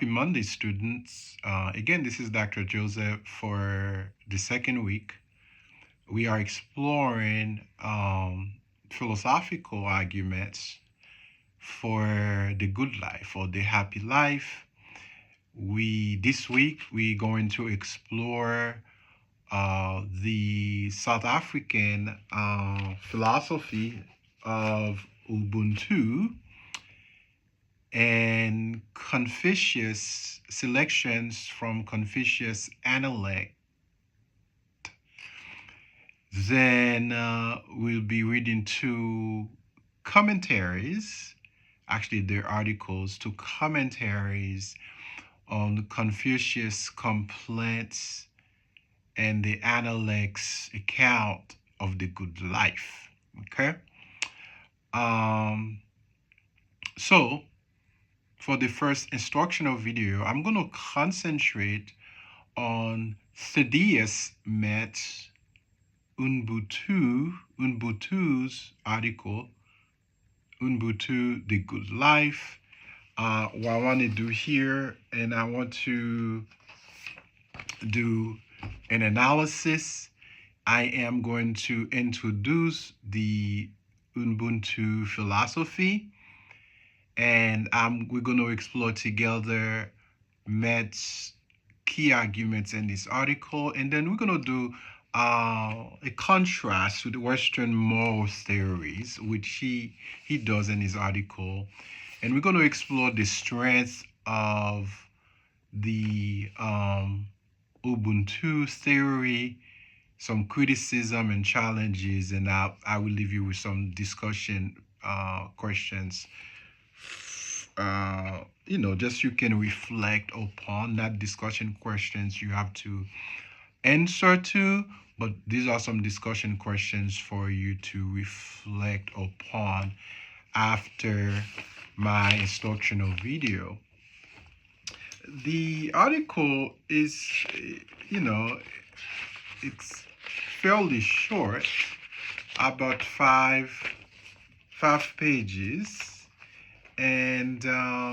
Happy Monday, students. Again, this is Dr. Joseph for the second week. We are exploring philosophical arguments for the good life or the happy life. This week we're going to explore the South African philosophy of Ubuntu and Confucius selections from Confucius Analect. Then we'll be reading two commentaries, actually they're articles, two commentaries on Confucius' complaints and the Analect's account of the good life. Okay. So for the first instructional video, I'm going to concentrate on Thaddeus Metz Ubuntu's article, Ubuntu, the Good Life. What I want to do here, and I want to do an analysis. I am going to introduce the Ubuntu philosophy, and we're going to explore together Metz's key arguments in this article, and then we're going to do a contrast to the Western moral theories, which he does in his article, and we're going to explore the strength of the Ubuntu theory, some criticism and challenges, and I will leave you with some discussion questions. Just you can reflect upon that discussion questions you have to answer to, but these are some discussion questions for you to reflect upon after my instructional video. The article is, it's fairly short, about five pages. And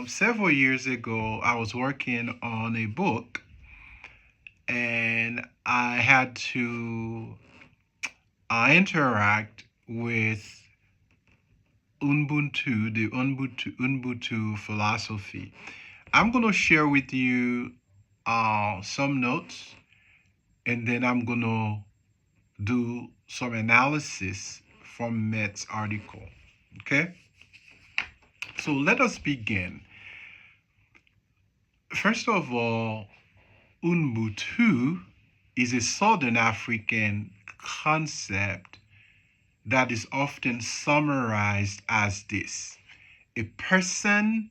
several years ago, I was working on a book, and I had to interact with Ubuntu, the Ubuntu philosophy. I'm going to share with you some notes, and then I'm going to do some analysis from Metz's article. Okay? So let us begin. First of all, Ubuntu is a Southern African concept that is often summarized as this: a person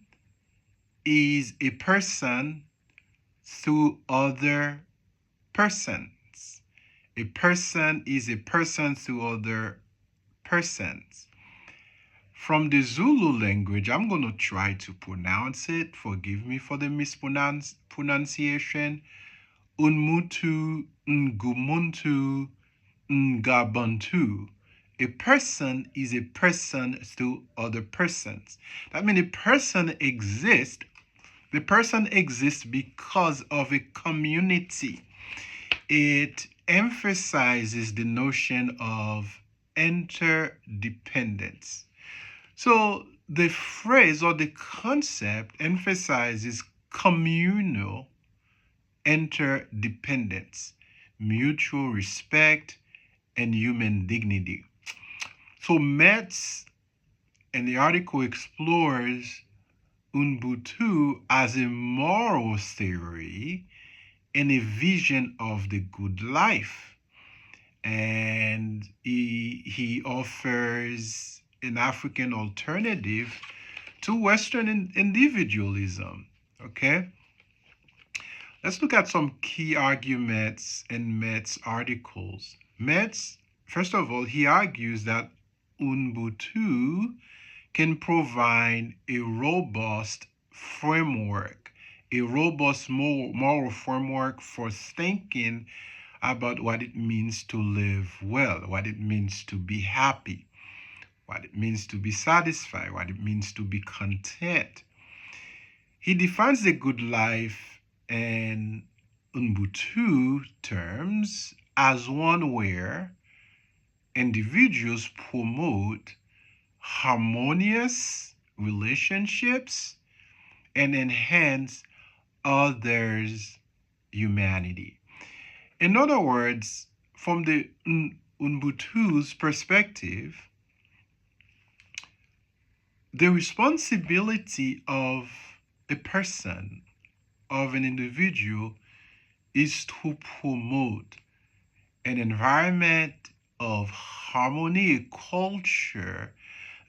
is a person through other persons. A person is a person through other persons. From the Zulu language, I'm going to try to pronounce it. Forgive me for the mispronunciation. Unmutu, Ngumuntu, Ngabuntu. A person is a person through other persons. That means a person exists. The person exists because of a community. It emphasizes the notion of interdependence. So the phrase or the concept emphasizes communal interdependence, mutual respect, and human dignity. So Metz in the article explores Ubuntu as a moral theory and a vision of the good life. And he offers an African alternative to Western individualism. Okay? Let's look at some key arguments in Metz's articles. Metz, first of all, he argues that Ubuntu can provide a robust framework, a robust moral framework for thinking about what it means to live well, what it means to be happy, what it means to be satisfied, what it means to be content. He defines the good life in Ubuntu terms as one where individuals promote harmonious relationships and enhance others' humanity. In other words, from the Ubuntu's perspective, the responsibility of a person, of an individual, is to promote an environment of harmony, a culture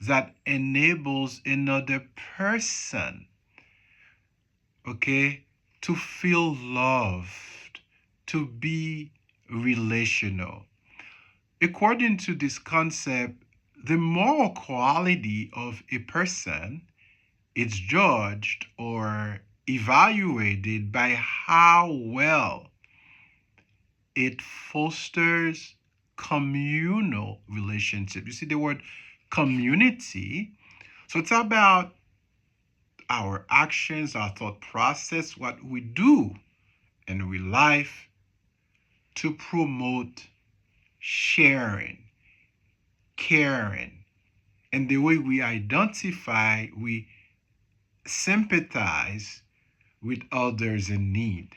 that enables another person, okay, to feel loved, to be relational. According to this concept, the moral quality of a person is judged or evaluated by how well it fosters communal relationship. You see the word community. So it's about our actions, our thought process, what we do in real life to promote sharing, caring, and the way we identify, we sympathize with others in need.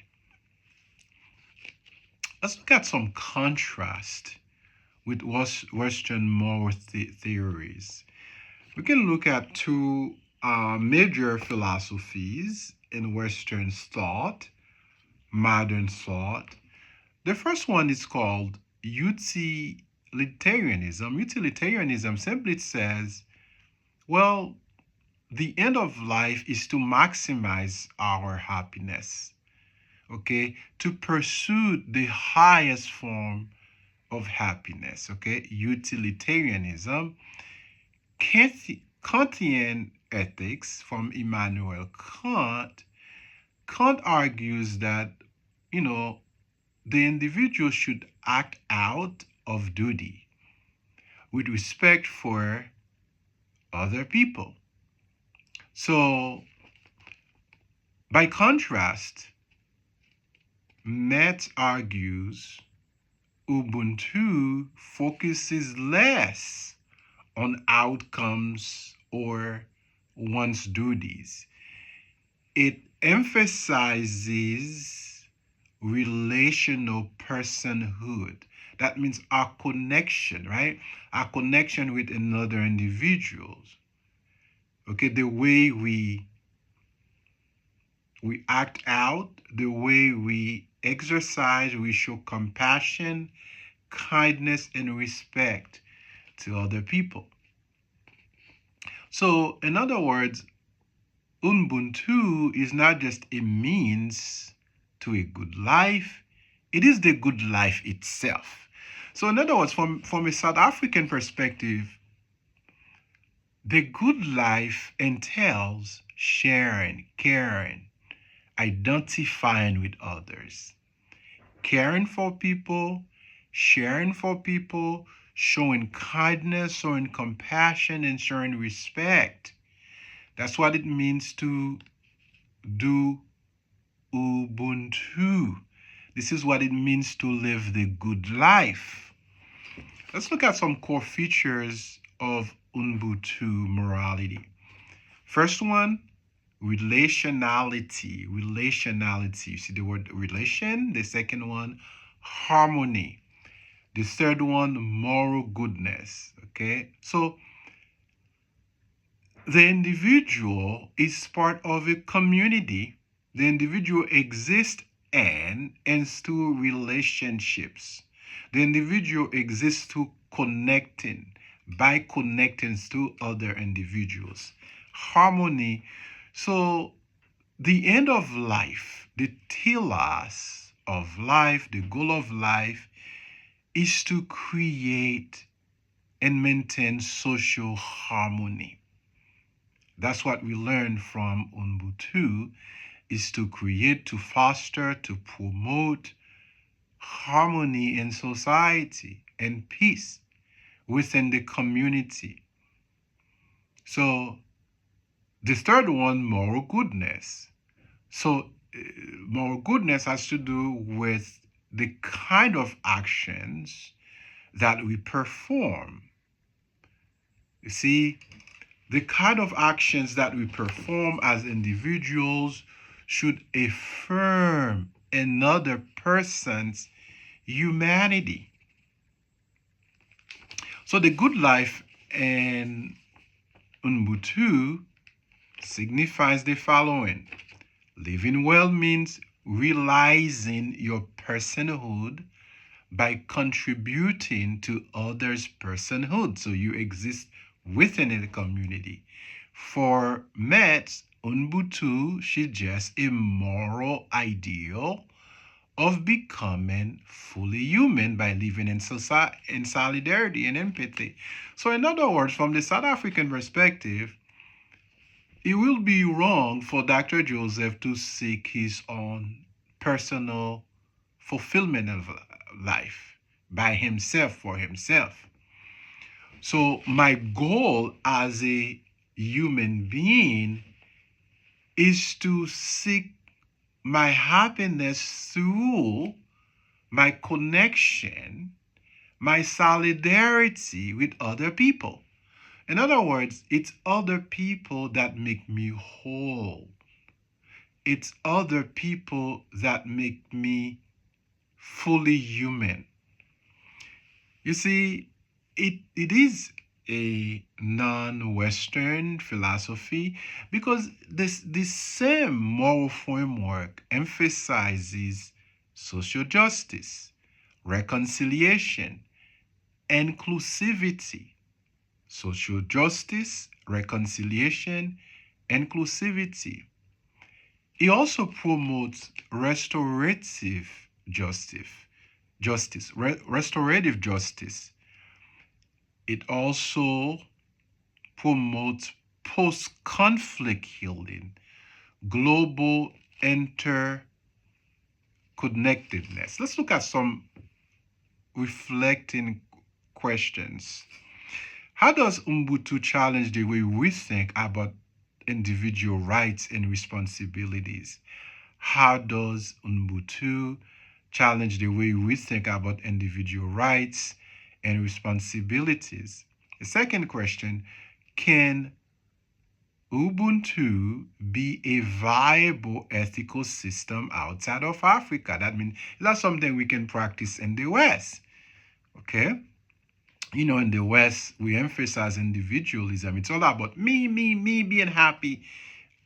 Let's look at some contrast with Western moral theories. We can look at two major philosophies in Western thought, modern thought. The first one is called utilitarianism. Utilitarianism simply says, well, the end of life is to maximize our happiness, okay? To pursue the highest form of happiness, okay? Utilitarianism. Kantian ethics from Immanuel Kant. Kant argues that, you know, the individual should act out of duty with respect for other people. So, by contrast, Metz argues Ubuntu focuses less on outcomes or one's duties. It emphasizes relational personhood. That means our connection, right? Our connection with another individuals. Okay, the way we act out, the way we exercise, we show compassion, kindness, and respect to other people. So, in other words, Ubuntu is not just a means to a good life, it is the good life itself. So, in other words, from a South African perspective, the good life entails sharing, caring, identifying with others, caring for people, sharing for people, showing kindness, showing compassion, and showing respect. That's what it means to do Ubuntu. This is what it means to live the good life. Let's look at some core features of Ubuntu morality. First one, relationality. Relationality. You see the word relation. The second one, harmony. The third one, moral goodness. Okay, so the individual is part of a community. The individual exists and through relationships. The individual exists through connecting, by connecting to other individuals. Harmony. So the end of life, the telos of life, the goal of life is to create and maintain social harmony. That's what we learn from Ubuntu, is to create, to foster, to promote harmony in society and peace within the community. So The third one, moral goodness. So, moral goodness has to do with the kind of actions that we perform. You see, the kind of actions that we perform as individuals should affirm another person's humanity. So the good life in Ubuntu signifies the following. Living well means realizing your personhood by contributing to others' personhood. So you exist within a community. For Metz, Ubuntu suggests a moral ideal of becoming fully human by living in society, in solidarity and empathy. So, in other words, from the South African perspective, it will be wrong for Dr. Joseph to seek his own personal fulfillment of life by himself for himself. So, my goal as a human being is to seek my happiness through my connection, my solidarity with other people. In other words, it's other people that make me whole. It's other people that make me fully human. You see, it is a non-Western philosophy because this same moral framework emphasizes social justice, reconciliation, inclusivity. Social justice, reconciliation, inclusivity. It also promotes restorative restorative justice. It also promotes post-conflict healing, global interconnectedness. Let's look at some reflecting questions. How does Ubuntu challenge the way we think about individual rights and responsibilities? How does Ubuntu challenge the way we think about individual rights and responsibilities? The second question, can Ubuntu be a viable ethical system outside of Africa? That means that's something we can practice in the West. Okay? You know, in the West, we emphasize individualism. It's all about me being happy.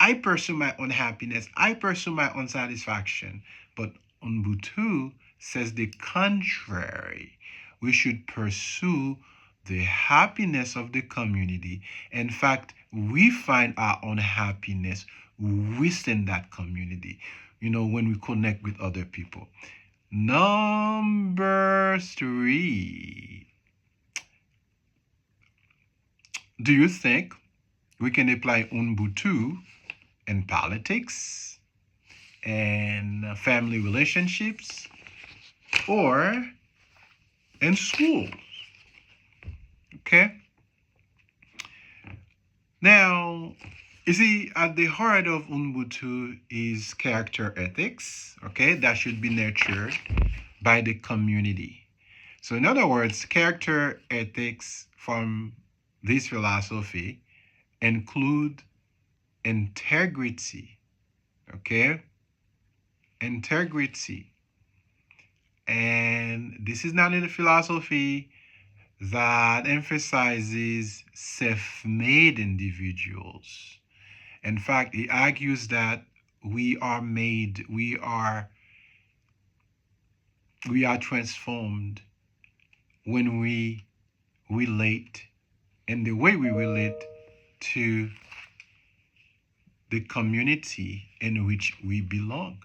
I pursue my own happiness. I pursue my own satisfaction. But Ubuntu says the contrary. We should pursue the happiness of the community. In fact, we find our own happiness within that community, you know, when we connect with other people. Number 3. Do you think we can apply Ubuntu in politics and family relationships or in schools? Okay. Now, you see, at the heart of Ubuntu is character ethics. Okay, that should be nurtured by the community. So, in other words, character ethics from this philosophy include integrity. Okay, integrity. And this is not in a philosophy that emphasizes self-made individuals. In fact, it argues that we are transformed when we relate, and the way we relate to the community in which we belong.